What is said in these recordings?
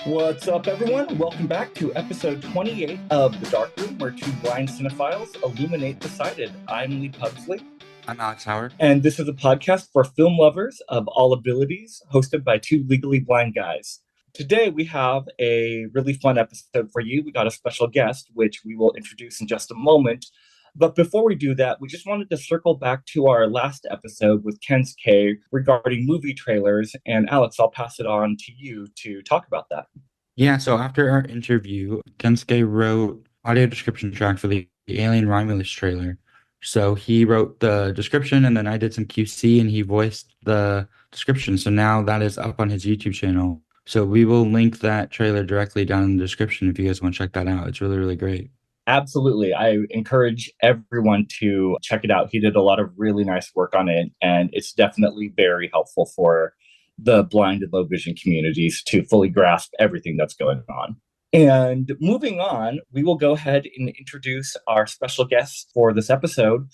What's up, everyone? Welcome back to episode 28 of The Dark Room, where two blind cinephiles illuminate the sighted. I'm Lee Pugsley. I'm Alex Howard. And this is a podcast for film lovers of all abilities, hosted by two legally blind guys. Today, we have a really fun episode for you. We got a special guest, which we will introduce in just a moment. But before we do that, we just wanted to circle back to our last episode with Ken's K regarding movie trailers. And Alex, I'll pass it on to you to talk about that. Yeah, so after our interview, Kensuke wrote audio description track for the Alien Romulus trailer. So he wrote the description, and then I did some QC, and he voiced the description. So now that is up on his YouTube channel. So we will link that trailer directly down in the description if you guys want to check that out. It's really, really great. Absolutely. I encourage everyone to check it out. He did a lot of really nice work on it, and it's definitely very helpful for the blind and low vision communities to fully grasp everything that's going on. And moving on, we will go ahead and introduce our special guests for this episode.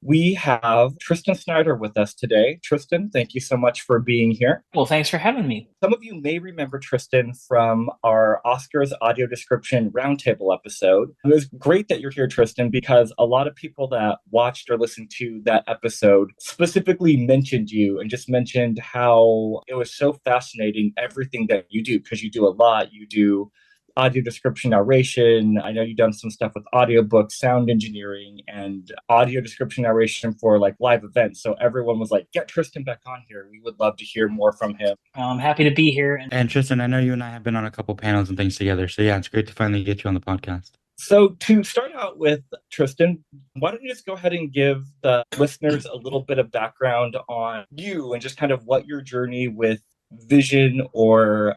We have Tristan Snyder with us today. Tristan, thank you so much for being here. Well, thanks for having me. Some of you may remember Tristan from our Oscars audio description roundtable episode. It was great that you're here, Tristan, because a lot of people that watched or listened to that episode specifically mentioned you and just mentioned how it was so fascinating, everything that you do, because you do a lot. You do audio description narration. I know you've done some stuff with audiobooks, sound engineering, and audio description narration for like live events. So everyone was like, get Tristan back on here. We would love to hear more from him. I'm happy to be here. And Tristan, I know you and I have been on a couple panels and things together. So yeah, it's great to finally get you on the podcast. So to start out with, Tristan, why don't you just go ahead and give the listeners a little bit of background on you and just kind of what your journey with vision or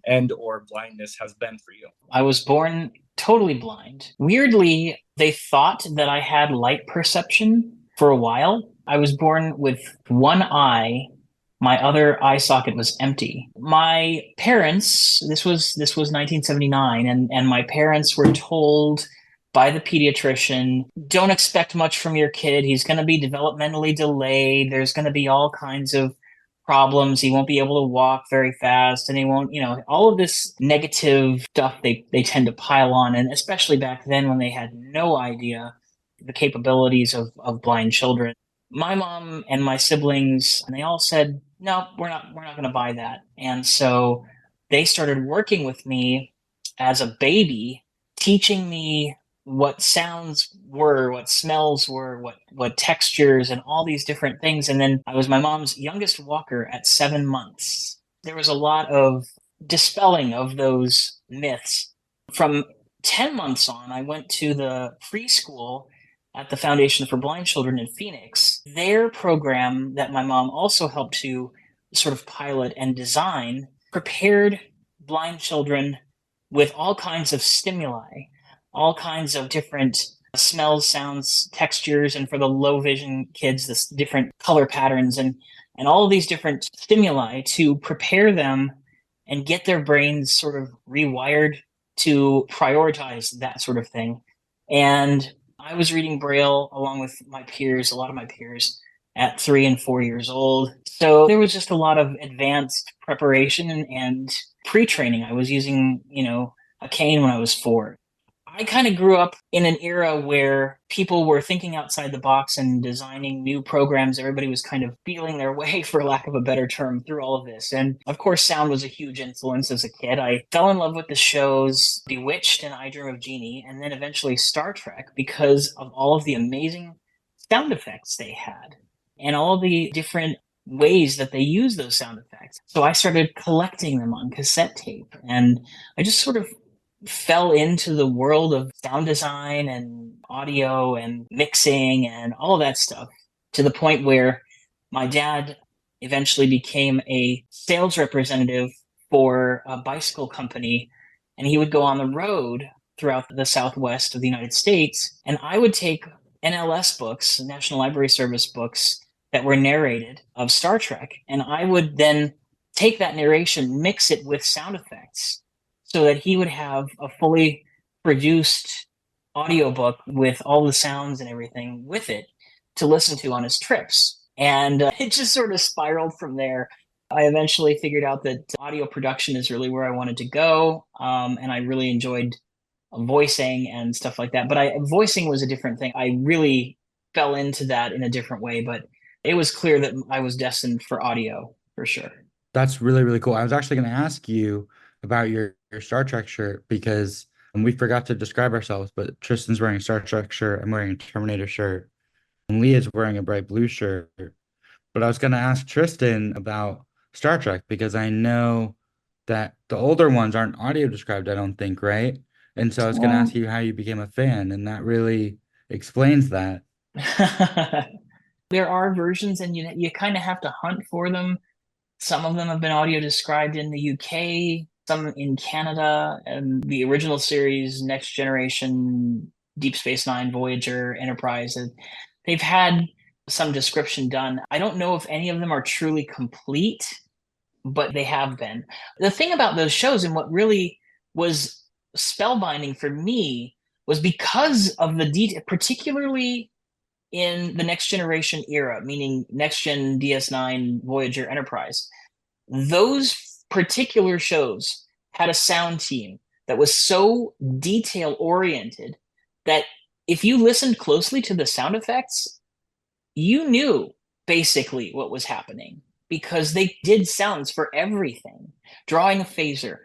blindness has been for you? I was born totally blind. Weirdly, they thought that I had light perception for a while. I was born with one eye. My other eye socket was empty. My parents, this was 1979, and my parents were told by the pediatrician, don't expect much from your kid. He's going to be developmentally delayed. There's going to be all kinds of problems. He won't be able to walk very fast, and he won't, all of this negative stuff they tend to pile on. And especially back then when they had no idea the capabilities of blind children. My mom and my siblings, and they all said, no, we're not going to buy that. And so they started working with me as a baby, teaching me what sounds were, what smells were, what textures, and all these different things. And then I was my mom's youngest walker at 7 months. There was a lot of dispelling of those myths. From 10 months on, I went to the preschool at the Foundation for Blind Children in Phoenix. Their program that my mom also helped to sort of pilot and design prepared blind children with all kinds of stimuli, all kinds of different smells, sounds, textures, and for the low vision kids, this different color patterns and all of these different stimuli to prepare them and get their brains sort of rewired to prioritize that sort of thing. And I was reading Braille along with my peers, a lot of my peers, at 3 and 4 years old. So there was just a lot of advanced preparation and pre-training. I was using, a cane when I was 4. I kind of grew up in an era where people were thinking outside the box and designing new programs. Everybody was kind of feeling their way, for lack of a better term, through all of this. And of course, sound was a huge influence as a kid. I fell in love with the shows Bewitched and I Dream of Jeannie, and then eventually Star Trek, because of all of the amazing sound effects they had and all the different ways that they use those sound effects. So I started collecting them on cassette tape, and I just sort of fell into the world of sound design and audio and mixing and all of that stuff, to the point where my dad eventually became a sales representative for a bicycle company, and he would go on the road throughout the Southwest of the United States, and I would take NLS books, National Library Service books, that were narrated of Star Trek, and I would then take that narration, mix it with sound effects, so that he would have a fully produced audiobook with all the sounds and everything with it to listen to on his trips. And it just sort of spiraled from there. I eventually figured out that audio production is really where I wanted to go. And I really enjoyed voicing and stuff like that. But voicing was a different thing. I really fell into that in a different way, but it was clear that I was destined for audio for sure. That's really, really cool. I was actually going to ask you about your Star Trek shirt because we forgot to describe ourselves, but Tristan's wearing a Star Trek shirt. I'm wearing a Terminator shirt. And Leah's wearing a bright blue shirt. But I was going to ask Tristan about Star Trek because I know that the older ones aren't audio described, I don't think, right? And so I was going to ask you how you became a fan, and that really explains that. There are versions, and you kind of have to hunt for them. Some of them have been audio described in the UK, some in Canada, and the original series, Next Generation, Deep Space Nine, Voyager, Enterprise, they've had some description done. I don't know if any of them are truly complete, but they have been. The thing about those shows and what really was spellbinding for me was because of the detail, particularly in the Next Generation era, meaning Next Gen, DS9, Voyager, Enterprise. Those particular shows had a sound team that was so detail oriented that if you listened closely to the sound effects, you knew basically what was happening because they did sounds for everything. Drawing a phaser,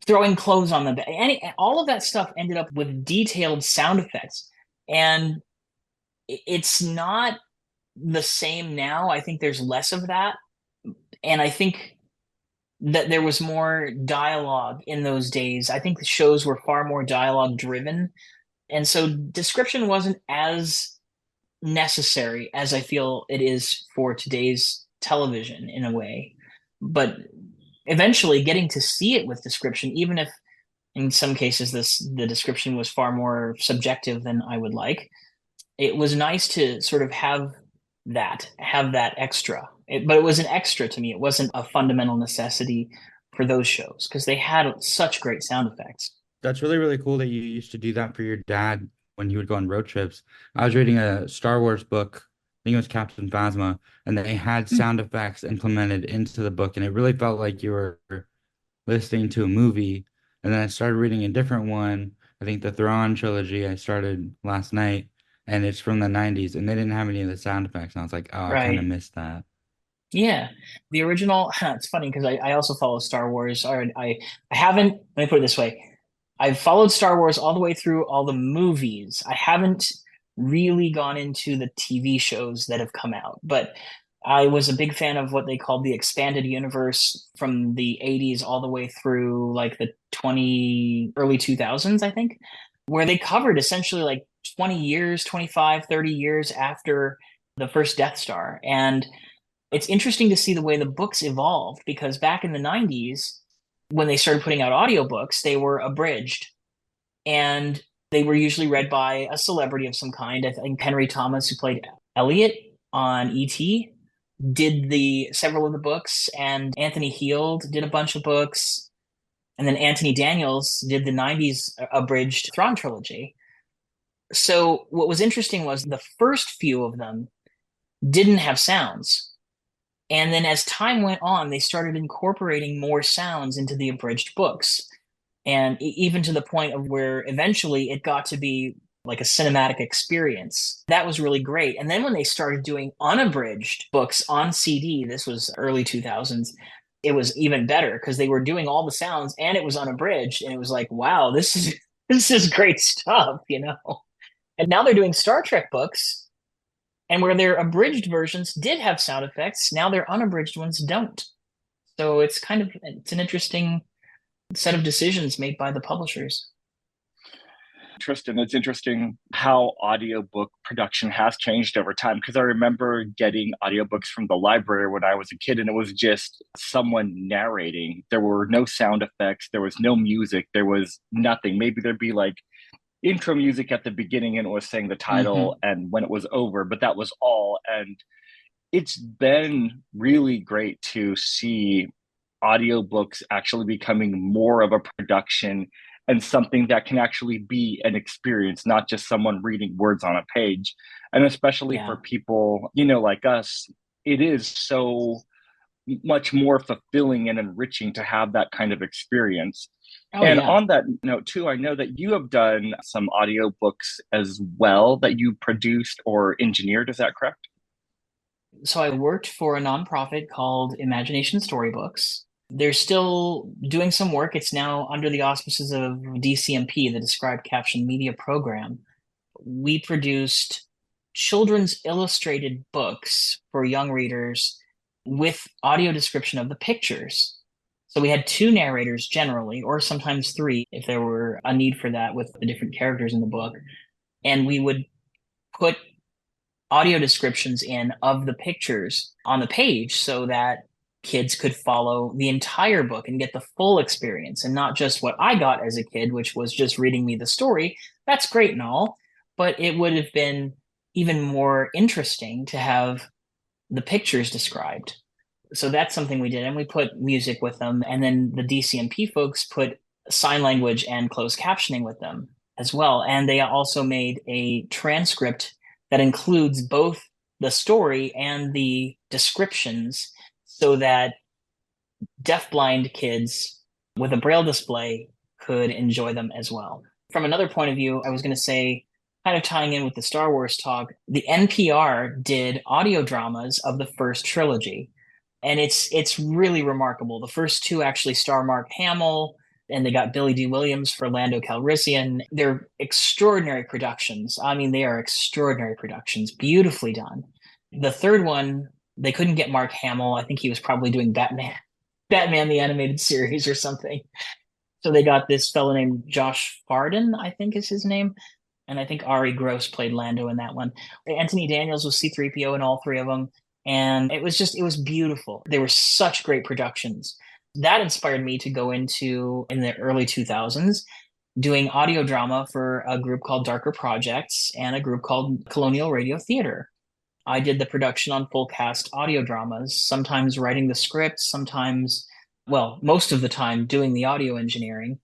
throwing clothes on the bed, all of that stuff ended up with detailed sound effects. And it's not the same now. I think there's less of that. And I think that there was more dialogue in those days. I think the shows were far more dialogue driven. And so description wasn't as necessary as I feel it is for today's television in a way. But eventually getting to see it with description, even if in some cases the description was far more subjective than I would like, it was nice to sort of have that extra. But it was an extra to me. It wasn't a fundamental necessity for those shows because they had such great sound effects. That's really, really cool that you used to do that for your dad when you would go on road trips. I was reading a Star Wars book, I think it was Captain Phasma, and they had sound effects implemented into the book, and it really felt like you were listening to a movie. And then I started reading a different one, I think the Thrawn trilogy I started last night, and it's from the 90s, and they didn't have any of the sound effects. And I was like, oh, I kind of Right. missed that. Yeah. The original, it's funny because I also follow Star Wars. I haven't, let me put it this way. I've followed Star Wars all the way through all the movies. I haven't really gone into the TV shows that have come out, but I was a big fan of what they called the expanded universe from the 80s all the way through like the early 2000s, I think, where they covered essentially like 20 years, 25, 30 years after the first Death Star. And it's interesting to see the way the books evolved because back in the 90s, when they started putting out audiobooks, they were abridged and they were usually read by a celebrity of some kind. I think Henry Thomas, who played Elliot on E.T., did the several of the books, and Anthony Heald did a bunch of books, and then Anthony Daniels did the 90s abridged Thrawn trilogy. So what was interesting was the first few of them didn't have sounds. And then as time went on, they started incorporating more sounds into the abridged books. And even to the point of where eventually it got to be like a cinematic experience. That was really great. And then when they started doing unabridged books on CD, this was early 2000s, it was even better because they were doing all the sounds and it was unabridged. And it was like, wow, this is great stuff, you know? And now they're doing Star Trek books, and where their abridged versions did have sound effects, now their unabridged ones don't. So it's an interesting set of decisions made by the publishers. Tristan, it's interesting how audiobook production has changed over time because I remember getting audiobooks from the library when I was a kid and it was just someone narrating. There were no sound effects, there was no music, there was nothing. Maybe there'd be like intro music at the beginning and it was saying the title and when it was over, but that was all. And it's been really great to see audiobooks actually becoming more of a production and something that can actually be an experience, not just someone reading words on a page. And especially for people, like us, it is so much more fulfilling and enriching to have that kind of experience. Oh, And yeah. on that note, too, I know that you have done some audiobooks as well that you produced or engineered. Is that correct? So I worked for a nonprofit called Imagination Storybooks. They're still doing some work. It's now under the auspices of DCMP, the Described Caption Media Program. We produced children's illustrated books for young readers with audio description of the pictures. So we had two narrators generally, or sometimes three if there were a need for that with the different characters in the book. And we would put audio descriptions in of the pictures on the page so that kids could follow the entire book and get the full experience and not just what I got as a kid, which was just reading me the story. That's great and all, but it would have been even more interesting to have the pictures described. So that's something we did. And we put music with them. And then the DCMP folks put sign language and closed captioning with them as well. And they also made a transcript that includes both the story and the descriptions so that deafblind kids with a braille display could enjoy them as well. From another point of view, I was going to say, kind of tying in with the Star Wars talk, the NPR did audio dramas of the first trilogy. And it's really remarkable. The first two actually star Mark Hamill, and they got Billy D. Williams for Lando Calrissian. They're extraordinary productions. I mean, they are extraordinary productions, beautifully done. The third one, they couldn't get Mark Hamill. I think he was probably doing Batman the Animated Series or something. So they got this fellow named Josh Farden, I think is his name. And I think Ari Gross played Lando in that one. Anthony Daniels was C-3PO in all three of them. And it was beautiful. They were such great productions. That inspired me to go into, in the early 2000s, doing audio drama for a group called Darker Projects and a group called Colonial Radio Theater. I did the production on full cast audio dramas, sometimes writing the scripts, sometimes, well, most of the time doing the audio engineering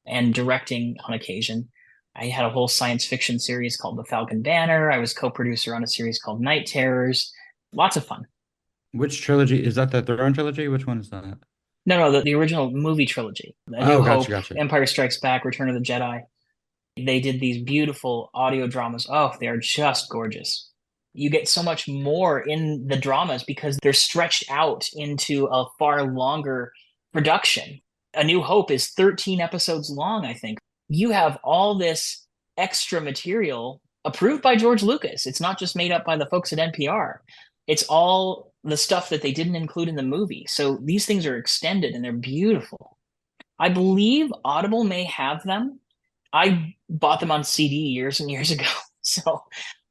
and directing on occasion. I had a whole science fiction series called The Falcon Banner. I was co-producer on a series called Night Terrors. Lots of fun. Which trilogy? Is that the Throne trilogy? Which one is that? No, the original movie trilogy. A New Hope, Empire Strikes Back, Return of the Jedi. They did these beautiful audio dramas. Oh, they are just gorgeous. You get so much more in the dramas because they're stretched out into a far longer production. A New Hope is 13 episodes long, I think. You have all this extra material approved by George Lucas. It's not just made up by the folks at NPR. It's all the stuff that they didn't include in the movie. So these things are extended and they're beautiful. I believe Audible may have them. I bought them on CD years and years ago. So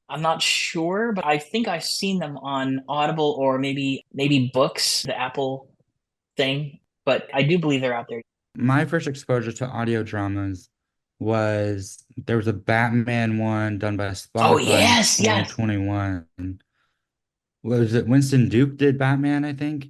I'm not sure, but I think I've seen them on Audible or maybe Books, the Apple thing. But I do believe they're out there. My first exposure to audio dramas was there was a Batman one done by Spotify Oh, yes, in 2021. Was it Winston Duke did Batman, I think?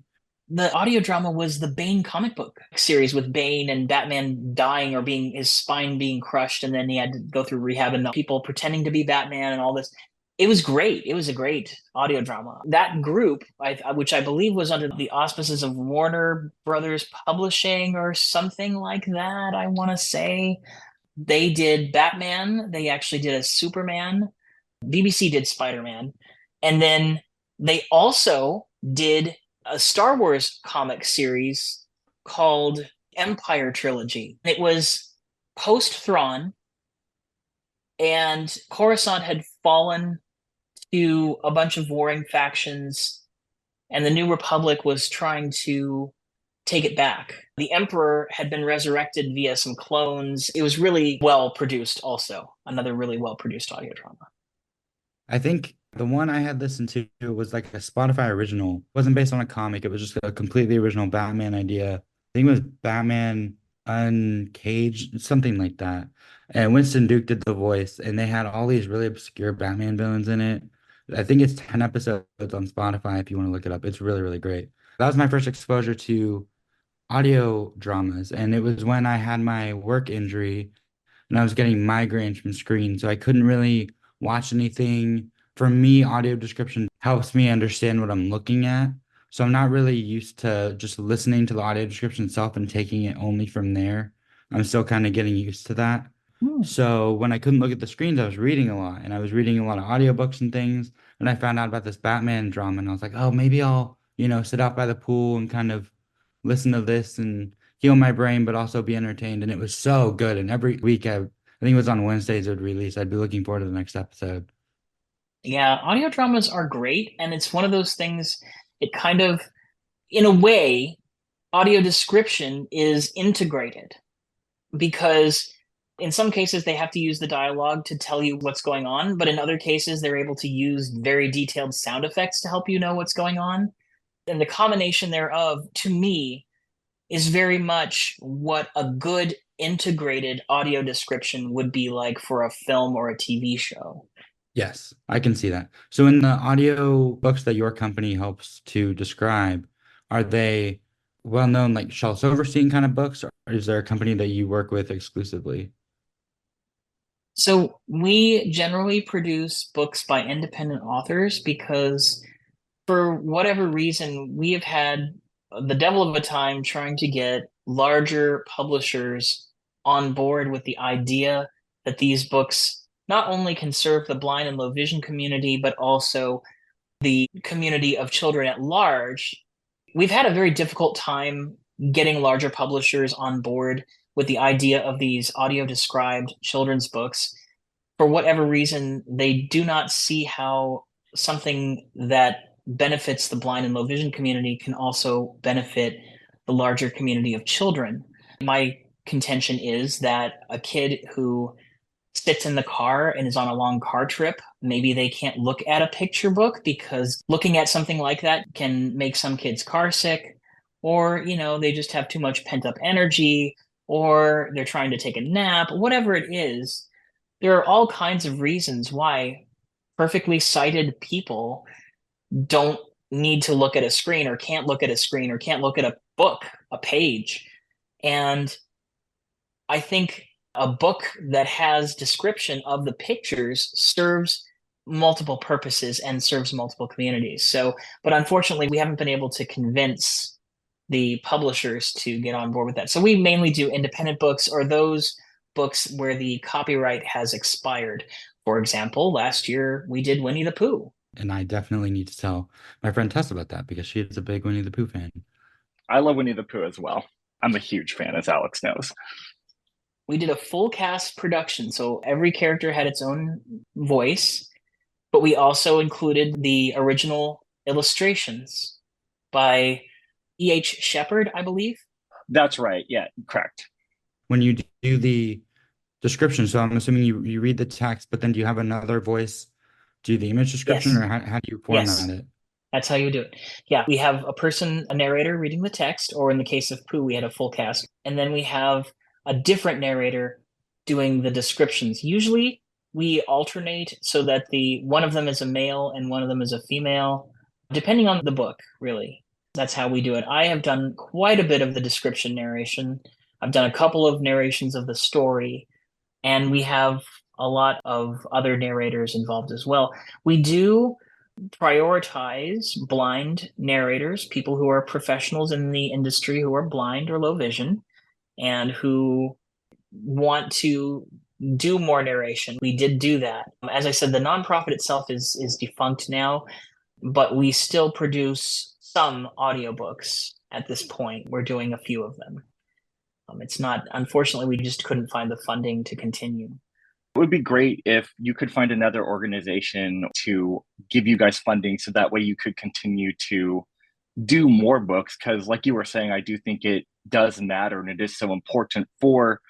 The audio drama was the Bane comic book series with Bane and Batman dying or being his spine being crushed, and then he had to go through rehab and people pretending to be Batman and all this. It was great. It was a great audio drama. That group, which I believe was under the auspices of Warner Brothers Publishing or something like that, I want to say. They did Batman. They actually did a Superman. BBC did Spider-Man. And then they also did a Star Wars comic series called Empire Trilogy. It was post-Thrawn, and Coruscant had fallen to a bunch of warring factions, and the New Republic was trying to take it back. The Emperor had been resurrected via some clones. It was really well produced also. Another really well produced audio drama. I think the one I had listened to was like a Spotify original. It wasn't based on a comic. It was just a completely original Batman idea. I think it was Batman Uncaged, something like that. And Winston Duke did the voice, and they had all these really obscure Batman villains in it. I think it's 10 episodes on Spotify if you want to look it up. It's really, really great. That was my first exposure to audio dramas, and it was when I had my work injury and I was getting migraines from screens, so I couldn't really watch anything. For me, audio description helps me understand what I'm looking at. So I'm not really used to just listening to the audio description itself and taking it only from there. I'm still kind of getting used to that. Hmm. So when I couldn't look at the screens, I was reading a lot, and I was reading a lot of audiobooks and things. And I found out about this Batman drama, and I was like, oh, maybe I'll, sit out by the pool and kind of listen to this and heal my brain, but also be entertained. And it was so good. And every week, I think it was on Wednesdays it would release. I'd be looking forward to the next episode. Yeah, audio dramas are great, and it's one of those things, it kind of, in a way, audio description is integrated because in some cases they have to use the dialogue to tell you what's going on, but in other cases they're able to use very detailed sound effects to help you know what's going on. And the combination thereof, to me, is very much what a good integrated audio description would be like for a film or a TV show. Yes, I can see that. So in the audio books that your company helps to describe, are they well-known like Shel Silverstein kind of books, or is there a company that you work with exclusively? So we generally produce books by independent authors because for whatever reason, we have had the devil of a time trying to get larger publishers on board with the idea that these books not only can serve the blind and low vision community, but also the community of children at large. We've had a very difficult time getting larger publishers on board with the idea of these audio described children's books. For whatever reason, they do not see how something that benefits the blind and low vision community can also benefit the larger community of children. My contention is that a kid who sits in the car and is on a long car trip, maybe they can't look at a picture book because looking at something like that can make some kids car sick, or, they just have too much pent up energy, or they're trying to take a nap, whatever it is. There are all kinds of reasons why perfectly sighted people don't need to look at a screen or can't look at a screen or can't look at a book, a page. And I think a book that has description of the pictures serves multiple purposes and serves multiple communities. So, but unfortunately, we haven't been able to convince the publishers to get on board with that. So we mainly do independent books or those books where the copyright has expired. For example, last year we did Winnie the Pooh. And I definitely need to tell my friend Tess about that because she is a big Winnie the Pooh fan. I love Winnie the Pooh as well. I'm a huge fan, as Alex knows. We did a full cast production, so every character had its own voice, but we also included the original illustrations by E.H. Shepard, I believe. That's right. Yeah, correct. When you do the description, so I'm assuming you read the text, but then do you have another voice do the image description, Yes. or how do you format Yes. it? That's how you do it. Yeah, we have a narrator reading the text, or in the case of Pooh, we had a full cast. And then we have a different narrator doing the descriptions. Usually we alternate so that one of them is a male and one of them is a female, depending on the book, really. That's how we do it. I have done quite a bit of the description narration. I've done a couple of narrations of the story, and we have a lot of other narrators involved as well. We do prioritize blind narrators, people who are professionals in the industry who are blind or low vision and who want to do more narration. We did do that. As I said, the nonprofit itself is defunct now, but we still produce some audiobooks at this point. We're doing a few of them. It's not, unfortunately, we just couldn't find the funding to continue. It would be great if you could find another organization to give you guys funding so that way you could continue to do more books. Because, like you were saying, I do think it does matter and it is so important for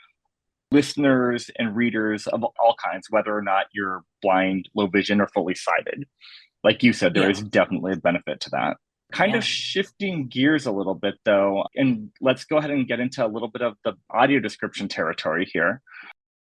listeners and readers of all kinds, whether or not you're blind, low vision, or fully sighted. Like you said, there is definitely a benefit to that. Kind of shifting gears a little bit, though, and let's go ahead and get into a little bit of the audio description territory here.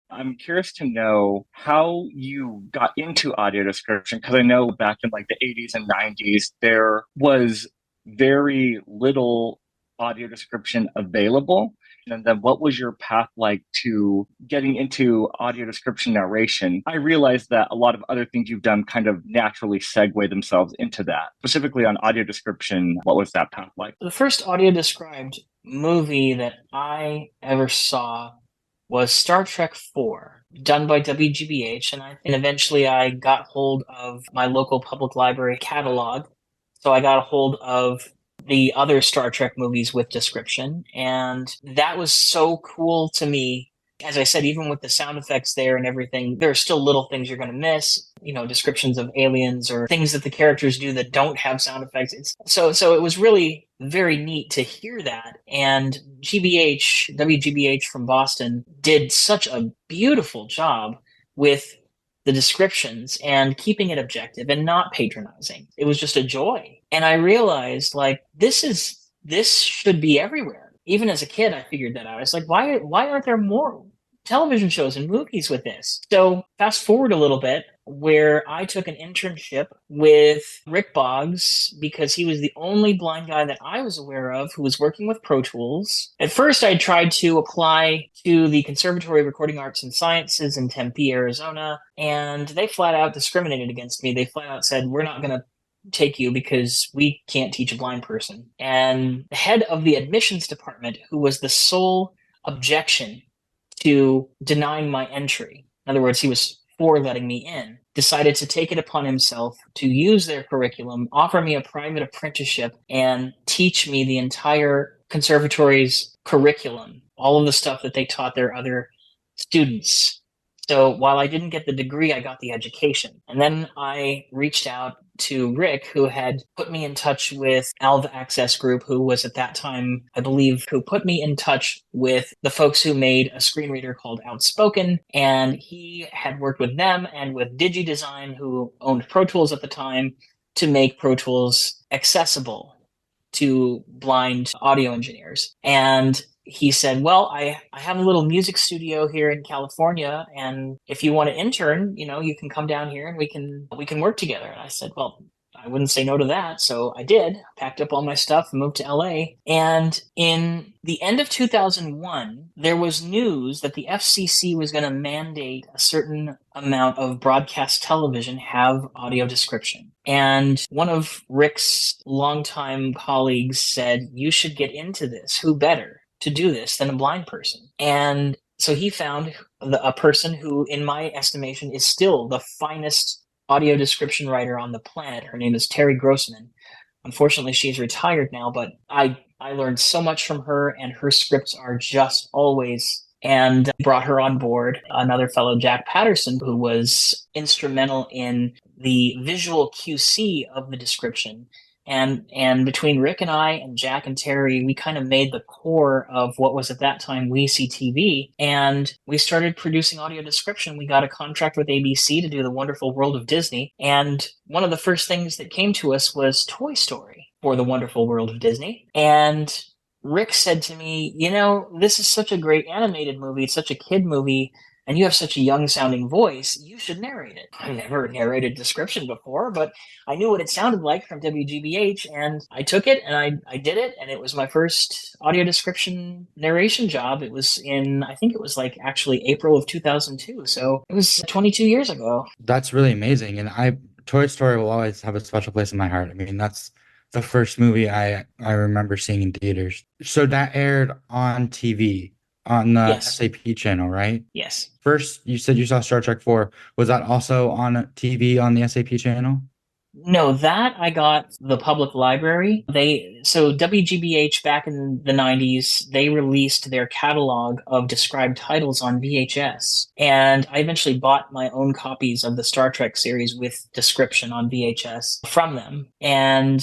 I'm curious to know how you got into audio description, because I know back in like the 80s and 90s, there was very little audio description available. And then what was your path like to getting into audio description narration? I realized that a lot of other things you've done kind of naturally segue themselves into that. Specifically on audio description, what was that path like? The first audio described movie that I ever saw was Star Trek 4, done by WGBH, and eventually I got hold of my local public library catalog. So I got a hold of the other Star Trek movies with description, and that was so cool to me. As I said, even with the sound effects there and everything, there are still little things you're going to miss, descriptions of aliens or things that the characters do that don't have sound effects. So it was really very neat to hear that. And WGBH from Boston did such a beautiful job with the descriptions and keeping it objective and not patronizing. It was just a joy. And I realized, this should be everywhere. Even as a kid, I figured that out. I was like, why aren't there more television shows and movies with this? So fast forward a little bit, where I took an internship with Rick Boggs because he was the only blind guy that I was aware of who was working with Pro Tools. At first, I tried to apply to the Conservatory of Recording Arts and Sciences in Tempe, Arizona, and they flat out discriminated against me. They flat out said, we're not going to take you because we can't teach a blind person. And the head of the admissions department, who was the sole objection to denying my entry, in other words, he was for letting me in, decided to take it upon himself to use their curriculum, offer me a private apprenticeship, and teach me the entire conservatory's curriculum, all of the stuff that they taught their other students. So while I didn't get the degree, I got the education. And then I reached out to Rick, who had put me in touch with Alva Access Group, who was at that time, I believe, who put me in touch with the folks who made a screen reader called Outspoken. And he had worked with them and with DigiDesign, who owned Pro Tools at the time, to make Pro Tools accessible to blind audio engineers. And he said, well, I have a little music studio here in California, and if you want to intern, you can come down here and we can work together. And I said, well, I wouldn't say no to that. So I did, packed up all my stuff and moved to LA. And in the end of 2001, there was news that the FCC was going to mandate a certain amount of broadcast television have audio description. And one of Rick's longtime colleagues said, you should get into this. Who better to do this than a blind person? And so he found a person who, in my estimation, is still the finest audio description writer on the planet. Her name is Terry Grossman. Unfortunately, she's retired now, but I learned so much from her, and her scripts are just always, and brought her on board. Another fellow, Jack Patterson, who was instrumental in the visual QC of the description. And between Rick and I and Jack and Terry, we kind of made the core of what was at that time WeCTV. And we started producing audio description. We got a contract with ABC to do The Wonderful World of Disney. And one of the first things that came to us was Toy Story for The Wonderful World of Disney. And Rick said to me, this is such a great animated movie. It's such a kid movie. And you have such a young-sounding voice, you should narrate it. I never narrated description before, but I knew what it sounded like from WGBH, and I took it, and I did it, and it was my first audio description narration job. It was I think it was actually April of 2002, so it was 22 years ago. That's really amazing, and Toy Story will always have a special place in my heart. I mean, that's the first movie I remember seeing in theaters. So that aired on TV. On the Yes. SAP channel, right? Yes. First, you said you saw Star Trek 4. Was that also on TV on the SAP channel? No, that I got the public library. So WGBH back in the 90s, they released their catalog of described titles on VHS. And I eventually bought my own copies of the Star Trek series with description on VHS from them. And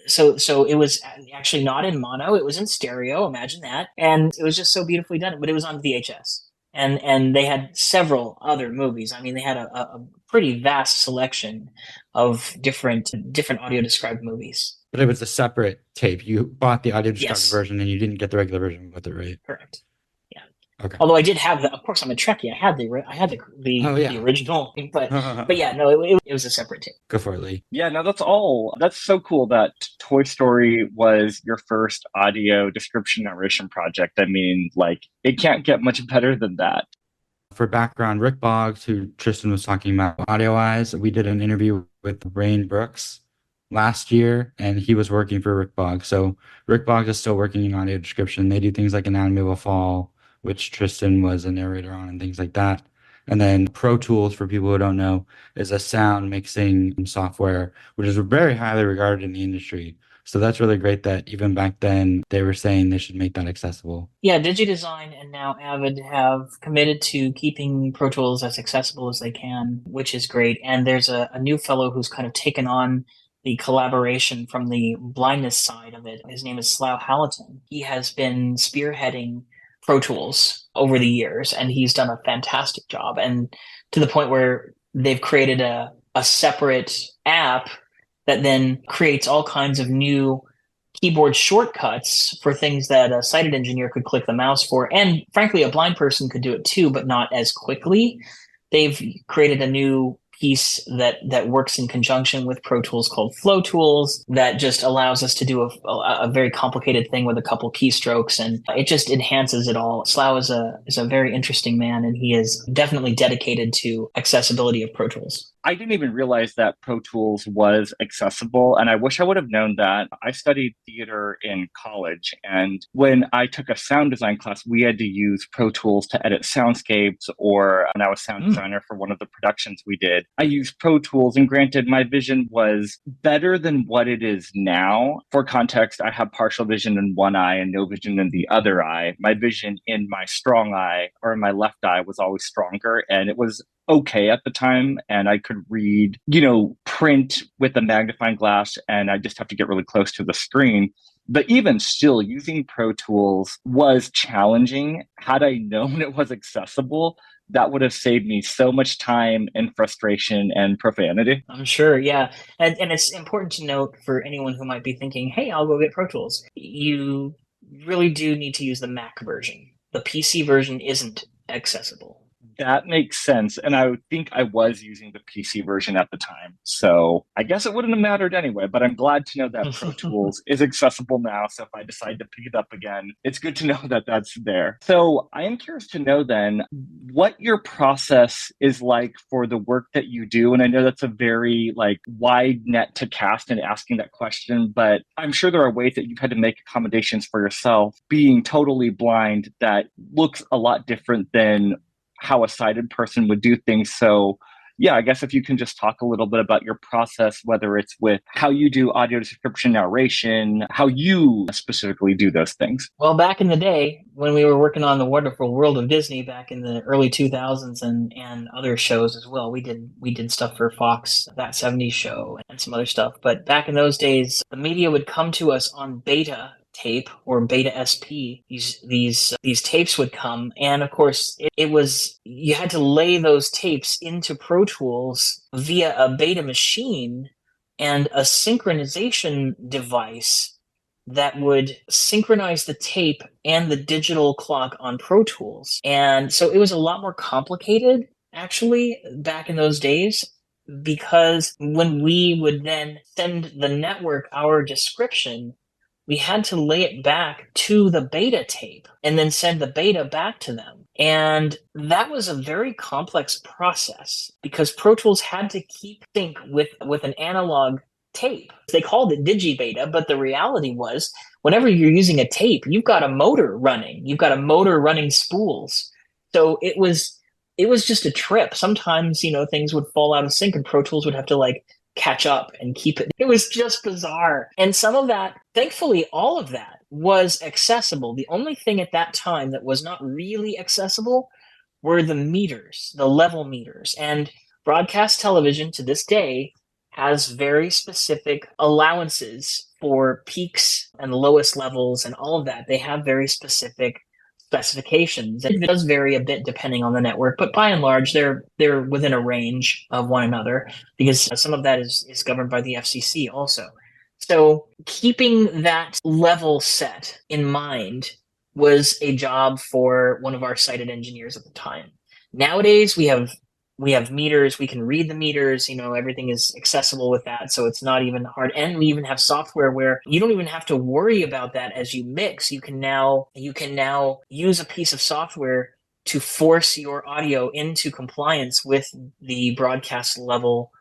So it was actually not in mono, it was in stereo, imagine that. And it was just so beautifully done, but it was on VHS. And they had several other movies. I mean, they had a pretty vast selection of different audio described movies. But it was a separate tape. You bought the audio described Yes. version and you didn't get the regular version with it, right? Correct. Yeah. Okay. Although I did have of course, I'm a Trekkie. I had Oh, the yeah. original, but yeah, no, it was a separate tape. Go for it, Lee. Yeah, no, that's so cool that Toy Story was your first audio description narration project. I mean, like, it can't get much better than that. For background, Rick Boggs, who Tristan was talking about audio-wise, we did an interview with Rain Brooks last year, and he was working for Rick Boggs. So Rick Boggs is still working in audio description. They do things like Anatomy of a Fall, which Tristan was a narrator on, and things like that. And then Pro Tools, for people who don't know, is a sound mixing software, which is very highly regarded in the industry. So that's really great that even back then they were saying they should make that accessible. Yeah, DigiDesign and now Avid have committed to keeping Pro Tools as accessible as they can, which is great. And there's a new fellow who's kind of taken on the collaboration from the blindness side of it. His name is Slough Hallaton. He has been spearheading Pro Tools over the years, and he's done a fantastic job. And to the point where they've created a separate app that then creates all kinds of new keyboard shortcuts for things that a sighted engineer could click the mouse for. And frankly, a blind person could do it too, but not as quickly. They've created a new piece that works in conjunction with Pro Tools called Flow Tools that just allows us to do a very complicated thing with a couple keystrokes, and it just enhances it all. Slough is a very interesting man, and he is definitely dedicated to accessibility of Pro Tools. I didn't even realize that Pro Tools was accessible, and I wish I would have known that. I studied theater in college, and when I took a sound design class, we had to use Pro Tools to edit soundscapes, or when I was sound designer for one of the productions we did, I used Pro Tools, and granted, my vision was better than what it is now. For context, I have partial vision in one eye and no vision in the other eye. My vision in my strong eye, or in my left eye, was always stronger, and it was okay at the time, and I could read, print with a magnifying glass, and I just have to get really close to the screen. But even still, using Pro Tools was challenging. Had I known it was accessible, that would have saved me so much time and frustration and profanity. I'm sure, yeah. And it's important to note for anyone who might be thinking, hey, I'll go get Pro Tools. You really do need to use the Mac version. The PC version isn't accessible. That makes sense. And I think I was using the PC version at the time. So I guess it wouldn't have mattered anyway, but I'm glad to know that Pro Tools is accessible now. So if I decide to pick it up again, it's good to know that that's there. So I am curious to know then what your process is like for the work that you do. And I know that's a very wide net to cast in asking that question, but I'm sure there are ways that you've had to make accommodations for yourself being totally blind that looks a lot different than how a sighted person would do things. So yeah, I guess if you can just talk a little bit about your process, whether it's with how you do audio description narration, how you specifically do those things. Well, back in the day when we were working on The Wonderful World of Disney back in the early 2000s and other shows as well, we did stuff for Fox, That 70s Show, and some other stuff. But back in those days, the media would come to us on beta tape or beta SP. These tapes would come, and of course it was, you had to lay those tapes into Pro Tools via a beta machine and a synchronization device that would synchronize the tape and the digital clock on Pro Tools. And so it was a lot more complicated actually back in those days, because when we would then send the network our description, we had to lay it back to the beta tape and then send the beta back to them. And that was a very complex process because Pro Tools had to keep sync with an analog tape. They called it digibeta, but the reality was whenever you're using a tape, you've got a motor running. You've got a motor running spools. So it was just a trip. Sometimes, things would fall out of sync and Pro Tools would have to catch up and keep it. It was just bizarre. And some of that, thankfully, all of that was accessible. The only thing at that time that was not really accessible were the meters, the level meters. And broadcast television to this day has very specific allowances for peaks and lowest levels and all of that. They have very specific specifications. It does vary a bit depending on the network, but by and large, they're within a range of one another because some of that is governed by the FCC also. So keeping that level set in mind was a job for one of our sighted engineers at the time. Nowadays, we have meters. We can read the meters. Everything is accessible with that, so it's not even hard. And we even have software where you don't even have to worry about that as you mix. You can now use a piece of software to force your audio into compliance with the broadcast level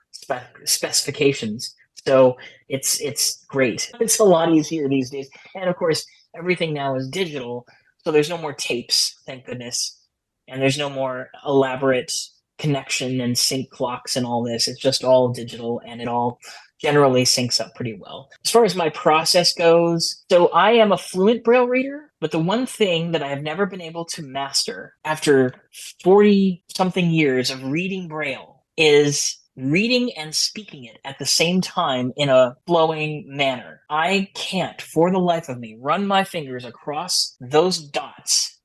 specifications. So it's great. It's a lot easier these days. And of course, everything now is digital, so there's no more tapes, thank goodness. And there's no more elaborate connection and sync clocks and all this. It's just all digital, and it all generally syncs up pretty well. As far as my process goes, so I am a fluent Braille reader, but the one thing that I have never been able to master after 40-something years of reading Braille is reading and speaking it at the same time in a flowing manner. I can't, for the life of me, run my fingers across those dots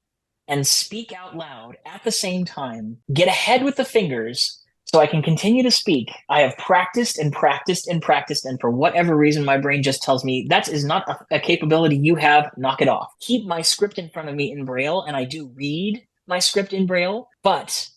and speak out loud at the same time, get ahead with the fingers so I can continue to speak. I have practiced and practiced and practiced, and for whatever reason, my brain just tells me that is not a capability you have, knock it off. Keep my script in front of me in Braille, and I do read my script in Braille, but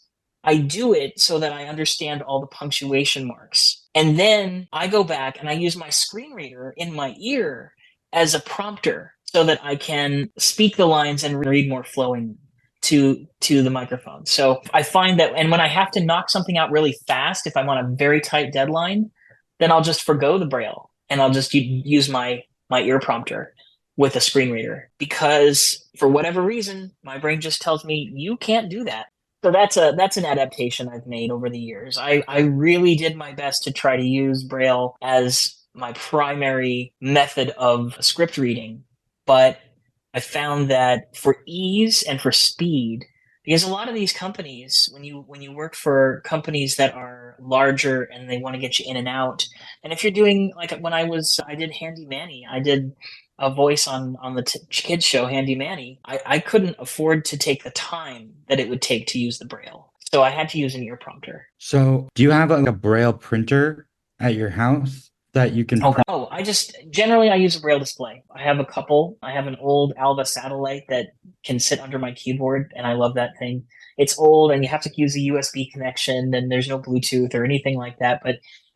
I do it so that I understand all the punctuation marks. And then I go back and I use my screen reader in my ear as a prompter so that I can speak the lines and read more flowing to the microphone. So I find that, and when I have to knock something out really fast, if I'm on a very tight deadline, then I'll just forgo the Braille and I'll just use my ear prompter with a screen reader, because for whatever reason, my brain just tells me you can't do that. So that's an adaptation I've made over the years. I really did my best to try to use Braille as my primary method of script reading, but I found that for ease and for speed, because a lot of these companies, when you work for companies that are larger and they want to get you in and out, and if you're doing, like when I did Handy Manny, I did a voice on the kids show Handy Manny. I couldn't afford to take the time that it would take to use the Braille, so I had to use an ear prompter. So do you have like a Braille printer at your house that you can print? Oh, I use a Braille display. I have a couple. I have an old Alva satellite that can sit under my keyboard, and I love that thing. It's old, and you have to use a USB connection, and there's no Bluetooth or anything like that.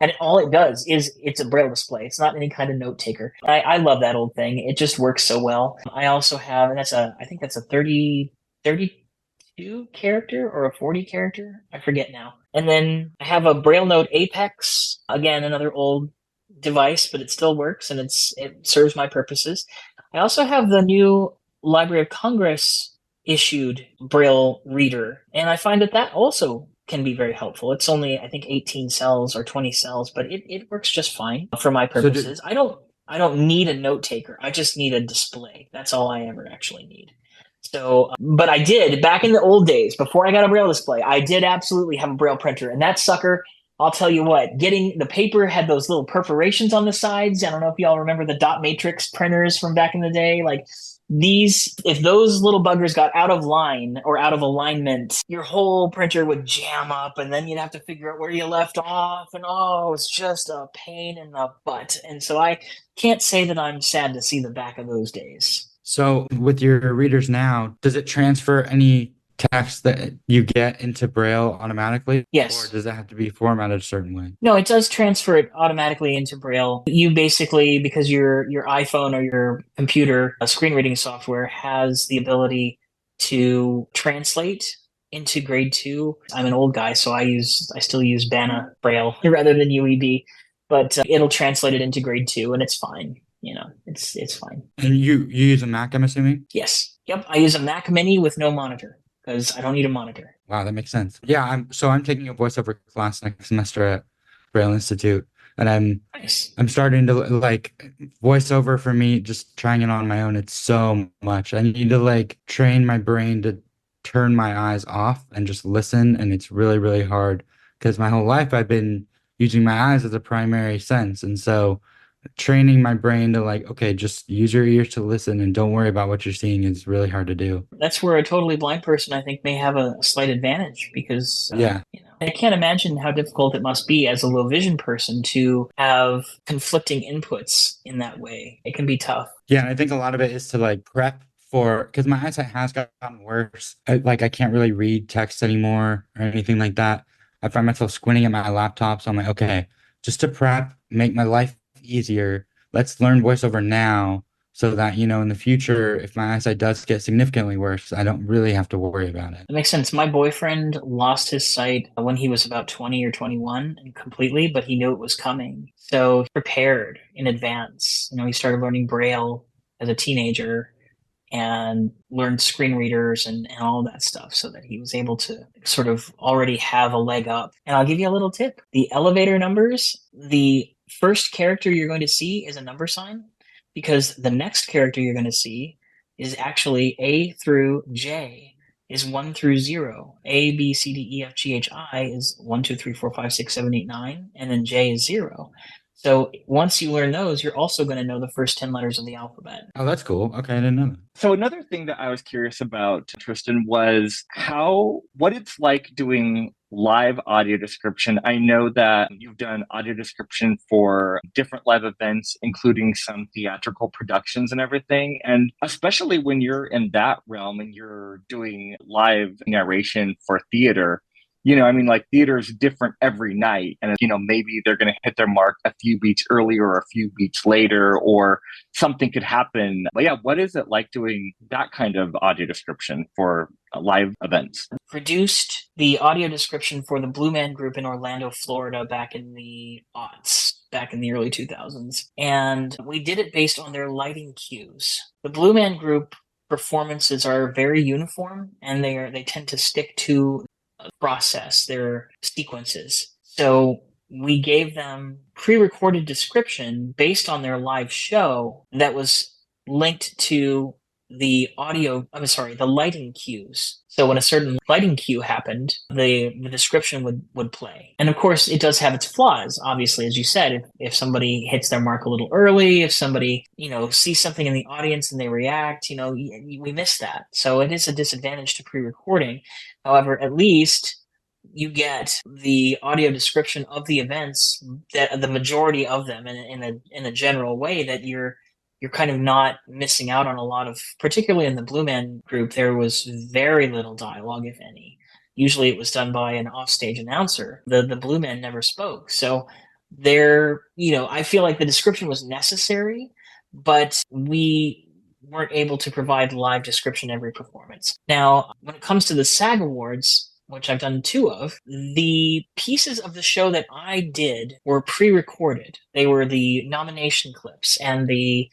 And all it does is it's a Braille display. It's not any kind of note taker. I love that old thing. It just works so well. I also have, and I think that's a 32 character or a 40 character. I forget now. And then I have a Braille Note Apex. Again, another old device, but it still works and it serves my purposes. I also have the new Library of Congress issued Braille reader, and I find that also can be very helpful. It's only, I think, 18 cells or 20 cells, but it works just fine for my purposes. So I don't need a note taker. I just need a display. That's all I ever actually need. So, but I did, back in the old days, before I got a Braille display, I did absolutely have a Braille printer, and that sucker, I'll tell you what, getting the paper had those little perforations on the sides. I don't know if y'all remember the dot matrix printers from back in the day. Like these, if those little buggers got out of line or out of alignment, your whole printer would jam up, and then you'd have to figure out where you left off. And it's just a pain in the butt. And so I can't say that I'm sad to see the back of those days. So with your readers now, does it transfer any text that you get into Braille automatically? Yes. Or does that have to be formatted a certain way? No, it does transfer it automatically into Braille. You basically, because your iPhone or your computer screen reading software has the ability to translate into grade 2. I'm an old guy, so I still use BANA Braille rather than UEB, but it'll translate it into grade 2, and it's fine. It's fine. And you use a Mac, I'm assuming? Yes. Yep. I use a Mac Mini with no monitor, because I don't need a monitor. Wow, that makes sense. Yeah, I'm taking a voiceover class next semester at Braille Institute, and I'm starting to like voiceover for me, just trying it on my own. It's so much. I need to like train my brain to turn my eyes off and just listen, and it's really, really hard because my whole life I've been using my eyes as a primary sense, and so training my brain to like, okay, just use your ears to listen and don't worry about what you're seeing is really hard to do. That's where a totally blind person, I think, may have a slight advantage, because I can't imagine how difficult it must be as a low vision person to have conflicting inputs in that way. It can be tough. Yeah, and I think a lot of it is to like prep because my eyesight has gotten worse. I can't really read text anymore or anything like that. I find myself squinting at my laptop. So I'm like, okay, just to prep, make my life easier, let's learn voiceover now so that, in the future, if my eyesight does get significantly worse, I don't really have to worry about it. That makes sense. My boyfriend lost his sight when he was about 20 or 21 and completely, but he knew it was coming. So he prepared in advance. He started learning Braille as a teenager and learned screen readers and all that stuff so that he was able to sort of already have a leg up. And I'll give you a little tip. The elevator numbers, the first character you're going to see is a number sign, because the next character you're going to see is actually A through J is 1 through 0. A, B, C, D, E, F, G, H, I is 1, 2, 3, 4, 5, 6, 7, 8, 9, and then J is 0. So once you learn those, you're also going to know the first 10 letters of the alphabet. Oh, that's cool. Okay, I didn't know that. So another thing that I was curious about, Tristan, was what it's like doing live audio description. I know that you've done audio description for different live events, including some theatrical productions and everything. And especially when you're in that realm and you're doing live narration for theater, theater is different every night. And, maybe they're going to hit their mark a few beats earlier or a few beats later, or something could happen. But yeah, what is it like doing that kind of audio description for live events? Produced the audio description for the Blue Man Group in Orlando, Florida back in the aughts, back in the early 2000s. And we did it based on their lighting cues. The Blue Man Group performances are very uniform, and they tend to stick to process their sequences. So we gave them pre-recorded description based on their live show that was linked to the lighting cues. So when a certain lighting cue happened, the description would play. And of course, it does have its flaws, obviously, as you said. If somebody hits their mark a little early, if somebody, sees something in the audience and they react, we miss that. So it is a disadvantage to pre-recording. However, at least you get the audio description of the events, that the majority of them in a general way, that you're kind of not missing out on a lot of, particularly in the Blue Man Group, there was very little dialogue, if any. Usually it was done by an offstage announcer. The Blue Man never spoke. So I feel like the description was necessary, but we weren't able to provide live description every performance. Now, when it comes to the SAG Awards, which I've done 2 of, the pieces of the show that I did were pre-recorded. They were the nomination clips and the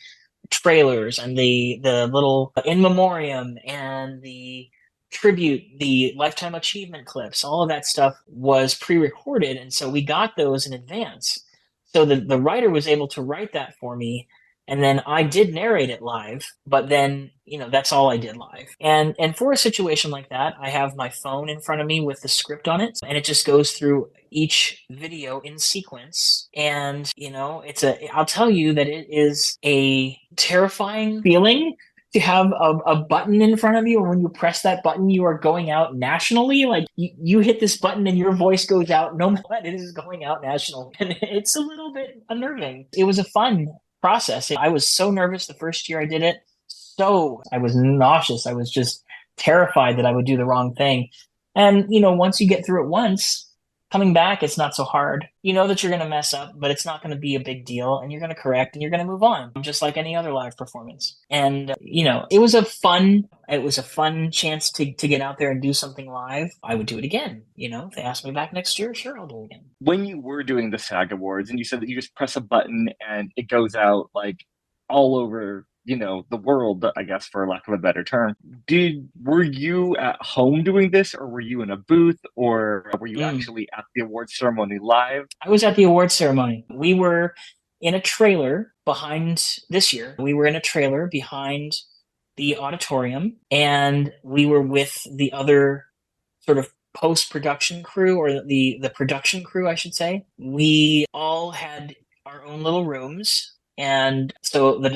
trailers and the little in memoriam and the tribute, the lifetime achievement clips. All of that stuff was pre-recorded, and so we got those in advance. So the writer was able to write that for me, and then I did narrate it live, but then, that's all I did live. And for a situation like that, I have my phone in front of me with the script on it, and it just goes through each video in sequence. And, I'll tell you that it is a terrifying feeling to have a button in front of you, and when you press that button, you are going out nationally. Like you hit this button and your voice goes out, no matter what, it is going out national. And it's a little bit unnerving. It was a fun process. I was so nervous the first year I did it. So I was nauseous. I was just terrified that I would do the wrong thing. And, once you get through it once, coming back, it's not so hard. You know that you're going to mess up, but it's not going to be a big deal, and you're going to correct and you're going to move on, just like any other live performance. And, it was a fun chance to get out there and do something live. I would do it again. If they ask me back next year, sure, I'll do it again. When you were doing the SAG Awards and you said that you just press a button and it goes out like all over, the world, I guess, for lack of a better term. Were you at home doing this, or were you in a booth, or were you actually at the awards ceremony live? I was at the awards ceremony. We were in a trailer behind this year. We were in a trailer behind the auditorium, and we were with the other sort of post-production crew, or the production crew, I should say. We all had our own little rooms. And so the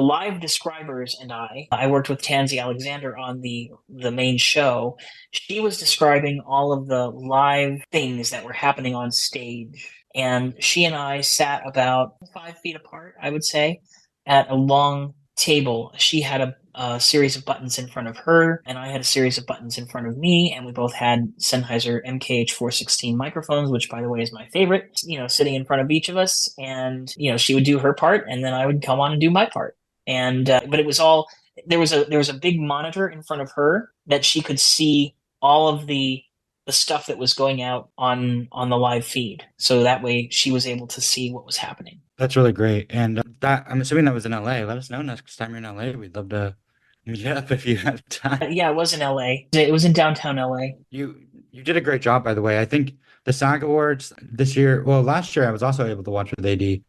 live describers and I worked with Tansy Alexander on the main show. She was describing all of the live things that were happening on stage. And she and I sat about 5 feet apart, I would say, at a long table. She had a series of buttons in front of her, and I had a series of buttons in front of me, and we both had Sennheiser MKH416 microphones, which, by the way, is my favorite, sitting in front of each of us. And, she would do her part, and then I would come on and do my part. And, but it was all, there was a big monitor in front of her that she could see all of the stuff that was going out on the live feed. So that way she was able to see what was happening. That's really great. And that I'm assuming that was in LA. Let us know next time you're in LA. We'd love to meet up if you have time. Yeah, it was in LA. It was in downtown LA. You did a great job, by the way. I think the SAG Awards this year, well, last year I was also able to watch with AD,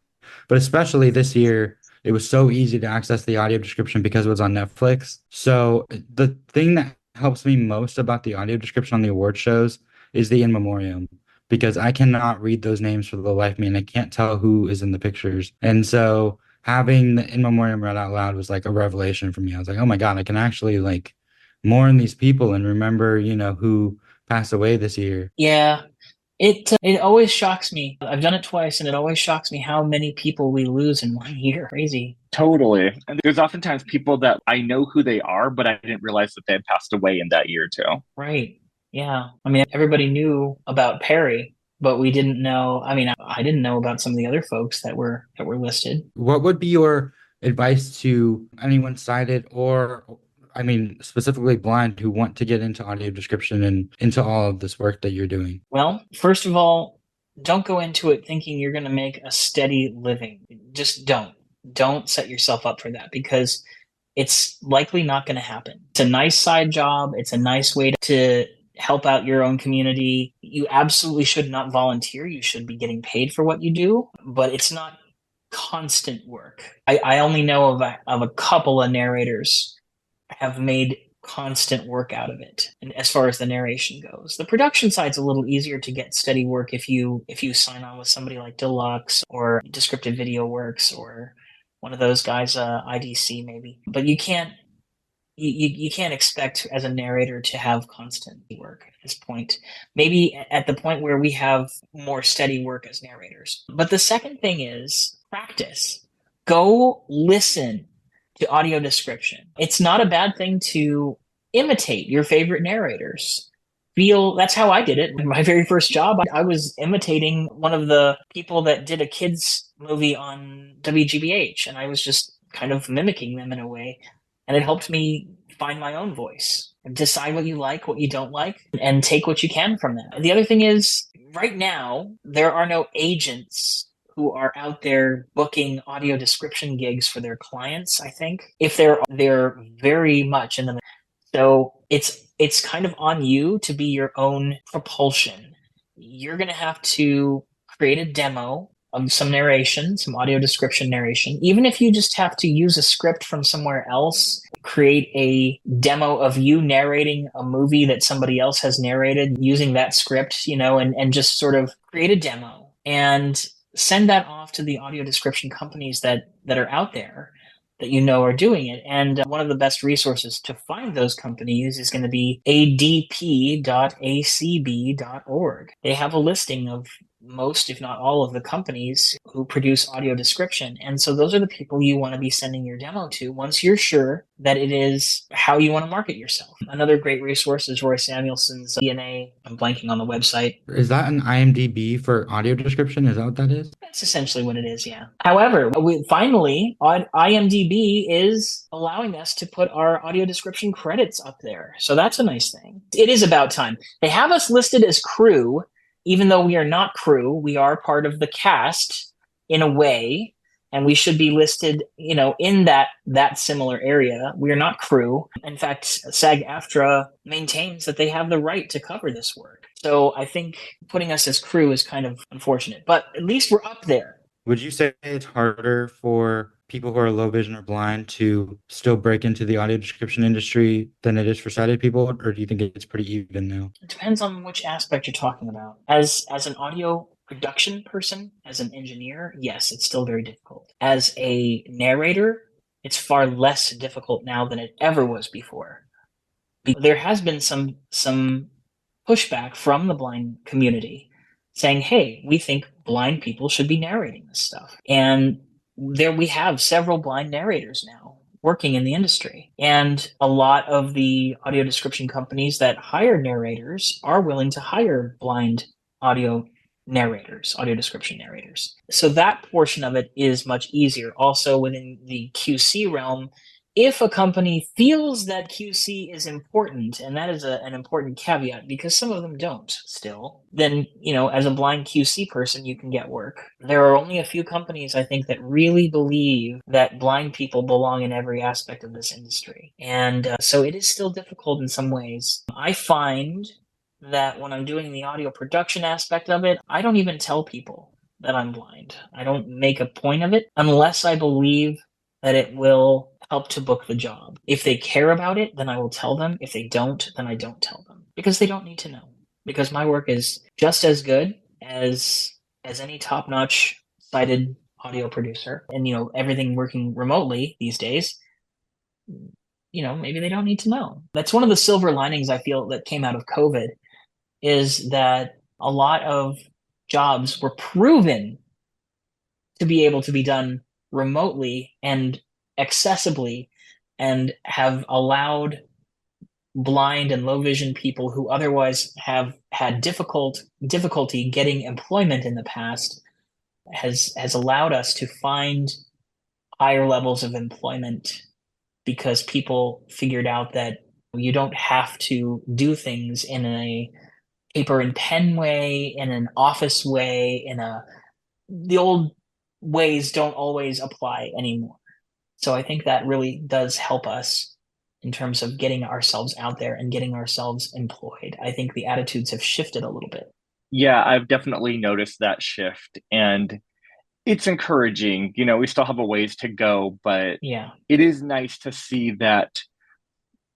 but especially this year, it was so easy to access the audio description because it was on Netflix. So the thing that helps me most about the audio description on the award shows is the in memoriam, because I cannot read those names for the life of me, and I can't tell who is in the pictures. And so having the in memoriam read out loud was like a revelation for me. I was like, oh my God, I can actually like mourn these people and remember, who passed away this year. Yeah. It always shocks me. I've done it twice, and it always shocks me how many people we lose in 1 year. Crazy. Totally. And there's oftentimes people that I know who they are, but I didn't realize that they had passed away in that year too. Right. Yeah. I mean, everybody knew about Perry, but we didn't know. I mean, I didn't know about some of the other folks that were listed. What would be your advice to anyone sighted or, I mean, specifically blind who want to get into audio description and into all of this work that you're doing? Well, first of all, don't go into it thinking you're going to make a steady living. Just don't. Don't set yourself up for that, because it's likely not going to happen. It's a nice side job. It's a nice way to help out your own community. You absolutely should not volunteer. You should be getting paid for what you do, but it's not constant work. I only know of a couple of narrators have made constant work out of it. And as far as the narration goes, the production side's a little easier to get steady work if you sign on with somebody like Deluxe or Descriptive Video Works or one of those guys, IDC maybe. But you can't expect as a narrator to have constant work at this point. Maybe at the point where we have more steady work as narrators. But the second thing is practice. Go listen to audio description. It's not a bad thing to imitate your favorite narrators. That's how I did it. My very first job, I was imitating one of the people that did a kids movie on WGBH, and I was just kind of mimicking them in a way. And it helped me find my own voice and decide what you like, what you don't like, and take what you can from that. The other thing is, right now, there are no agents who are out there booking audio description gigs for their clients, I think. If they're very much in the... So it's kind of on you to be your own propulsion. You're going to have to create a demo of some narration, some audio description narration. Even if you just have to use a script from somewhere else, create a demo of you narrating a movie that somebody else has narrated using that script, and just sort of create a demo and send that off to the audio description companies that are out there that are doing it. And one of the best resources to find those companies is going to be adp.acb.org. They have a listing of most, if not all, of the companies who produce audio description. And so those are the people you want to be sending your demo to once you're sure that it is how you want to market yourself. Another great resource is Roy Samuelson's DNA. I'm blanking on the website. Is that an IMDb for audio description? Is that what that is? That's essentially what it is, yeah. However, finally, IMDb is allowing us to put our audio description credits up there. So that's a nice thing. It is about time. They have us listed as crew. Even though we are not crew, we are part of the cast in a way, and we should be listed, in that similar area. We are not crew. In fact, SAG-AFTRA maintains that they have the right to cover this work. So I think putting us as crew is kind of unfortunate, but at least we're up there. Would you say it's harder for people who are low vision or blind to still break into the audio description industry than it is for sighted people, or do you think it's pretty even now? It depends on which aspect you're talking about. As an audio production person, as an engineer, yes, it's still very difficult. As a narrator, it's far less difficult now than it ever was before. There has been some pushback from the blind community saying, hey, we think blind people should be narrating this stuff. And there we have several blind narrators now working in the industry. And a lot of the audio description companies that hire narrators are willing to hire blind audio narrators, audio description narrators. So that portion of it is much easier. Also within the QC realm, if a company feels that QC is important, and that is an important caveat because some of them don't still, then, as a blind QC person, you can get work. There are only a few companies, I think, that really believe that blind people belong in every aspect of this industry. And so it is still difficult in some ways. I find that when I'm doing the audio production aspect of it, I don't even tell people that I'm blind. I don't make a point of it unless I believe that it will help to book the job. If they care about it, then I will tell them. If they don't, then I don't tell them because they don't need to know. Because my work is just as good as any top-notch sighted audio producer. And everything working remotely these days, maybe they don't need to know. That's one of the silver linings I feel that came out of COVID, is that a lot of jobs were proven to be able to be done remotely and accessibly, and have allowed blind and low vision people who otherwise have had difficulty getting employment in the past, has allowed us to find higher levels of employment, because people figured out that you don't have to do things in a paper and pen way, in an office way, the old ways don't always apply anymore. So I think that really does help us in terms of getting ourselves out there and getting ourselves employed. I think the attitudes have shifted a little bit. Yeah, I've definitely noticed that shift, and it's encouraging. We still have a ways to go, but Yeah. it is nice to see that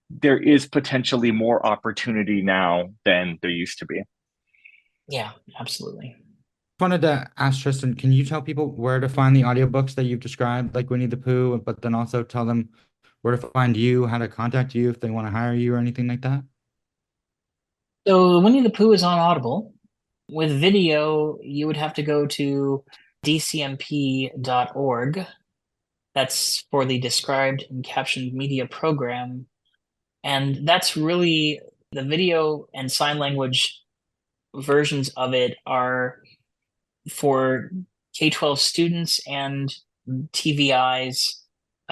there is potentially more opportunity now than there used to be. Yeah, absolutely. Wanted to ask Tristan, can you tell people where to find the audiobooks that you've described, like Winnie the Pooh, but then also tell them where to find you, how to contact you if they want to hire you or anything like that? So Winnie the Pooh is on Audible. With video, you would have to go to dcmp.org. That's for the Described and Captioned Media Program. And that's really the video and sign language versions of it are for K-12 students and TVIs,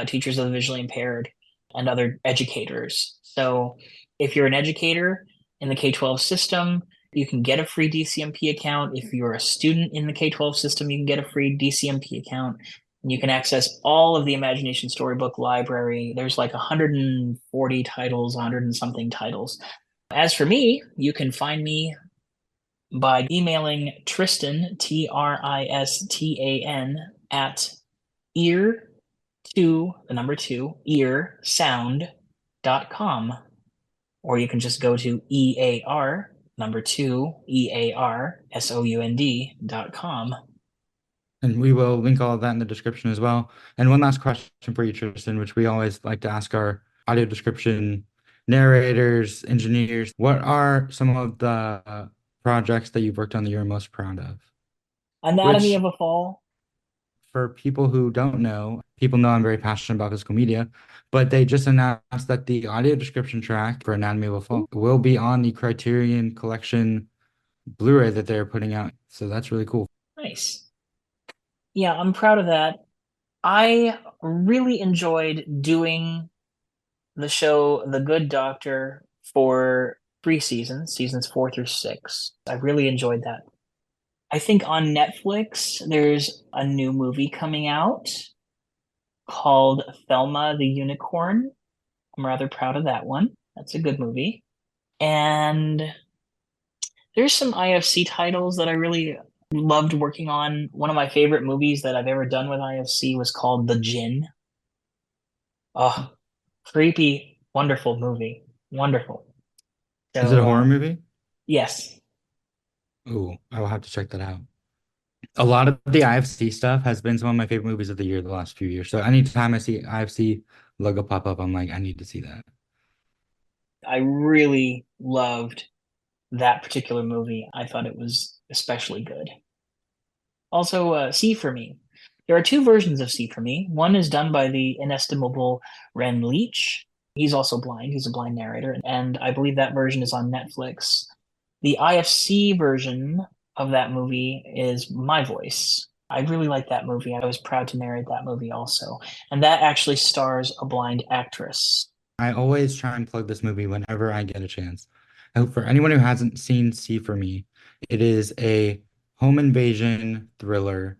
teachers of the visually impaired, and other educators. So if you're an educator in the K-12 system, you can get a free DCMP account. If you're a student in the K-12 system, you can get a free DCMP account. And you can access all of the Imagination Storybook library. There's like 140 titles, 100 and something titles. As for me, you can find me by emailing Tristan, Tristan, at earsound.com. Or you can just go to EARsound.com. And we will link all of that in the description as well. And one last question for you, Tristan, which we always like to ask our audio description narrators, engineers. What are some of the projects that you've worked on that you're most proud of? Anatomy of a Fall. For people who don't know, people know I'm very passionate about physical media, but they just announced that the audio description track for Anatomy of a Fall will be on the Criterion Collection Blu-ray that they're putting out. So that's really cool. Nice. Yeah, I'm proud of that. I really enjoyed doing the show The Good Doctor for 3 seasons, seasons 4 through 6. I really enjoyed that. I think on Netflix, there's a new movie coming out called Thelma the Unicorn. I'm rather proud of that one. That's a good movie. And there's some IFC titles that I really loved working on. One of my favorite movies that I've ever done with IFC was called The Djinn. Oh, creepy, wonderful movie. Wonderful. So, is it a horror movie? Yes. Oh, I will have to check that out. A lot of the IFC stuff has been some of my favorite movies of the year the last few years. So anytime I see IFC logo pop up, I'm like, I need to see that. I really loved that particular movie. I thought it was especially good. Also, C for Me. There are two versions of See For Me. One is done by the inestimable Ren Leach. He's also blind. He's a blind narrator. And I believe that version is on Netflix. The IFC version of that movie is my voice. I really like that movie. I was proud to narrate that movie also. And that actually stars a blind actress. I always try and plug this movie whenever I get a chance. For anyone who hasn't seen See For Me, it is a home invasion thriller.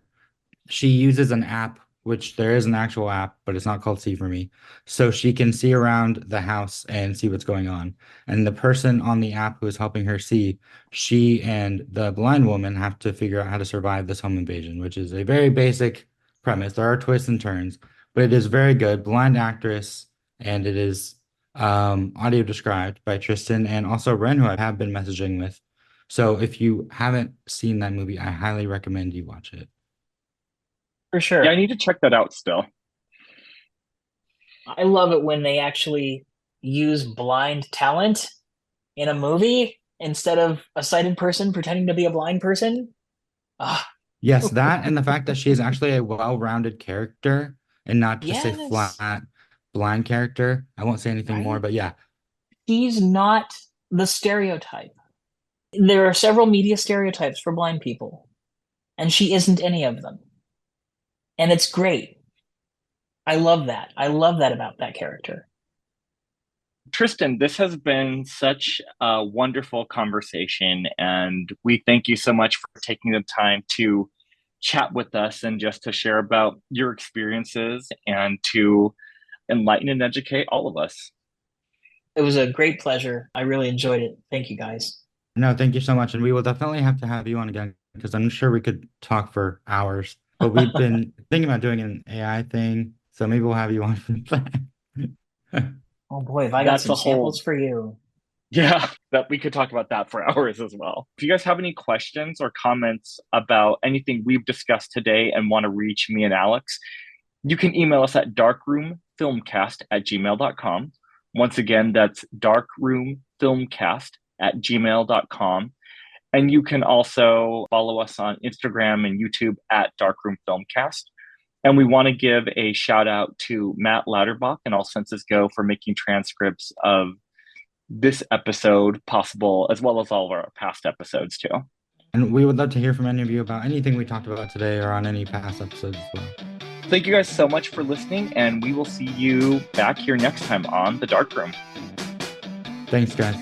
She uses an app, which there is an actual app, but it's not called See For Me. So she can see around the house and see what's going on. And the person on the app who is helping her see, she and the blind woman have to figure out how to survive this home invasion, which is a very basic premise. There are twists and turns, but it is very good. Blind actress, and it is audio described by Tristan and also Ren, who I have been messaging with. So if you haven't seen that movie, I highly recommend you watch it. For sure. Yeah, I need to check that out still. I love it when they actually use blind talent in a movie instead of a sighted person pretending to be a blind person. Yes, that and the fact that she is actually a well-rounded character and not just a Yes. flat blind character. I won't say anything more, Right. but yeah. She's not the stereotype. There are several media stereotypes for blind people, and she isn't any of them. And it's great. I love that. I love that about that character. Tristan, this has been such a wonderful conversation, and we thank you so much for taking the time to chat with us and just to share about your experiences and to enlighten and educate all of us. It was a great pleasure. I really enjoyed it. Thank you, guys. No, thank you so much. And we will definitely have to have you on again because I'm sure we could talk for hours. But we've been thinking about doing an AI thing, so maybe we'll have you on for that. Oh boy, have I got That's some a whole- samples for you. Yeah, that we could talk about that for hours as well. If you guys have any questions or comments about anything we've discussed today and want to reach me and Alex, you can email us at darkroomfilmcast@gmail.com. Once again, that's darkroomfilmcast@gmail.com. And you can also follow us on Instagram and YouTube at darkroomfilmcast. And we want to give a shout out to Matt Lauterbach and All Senses Go for making transcripts of this episode possible, as well as all of our past episodes too. And we would love to hear from any of you about anything we talked about today or on any past episodes as well. Thank you guys so much for listening, and we will see you back here next time on The Dark Room. Thanks, guys.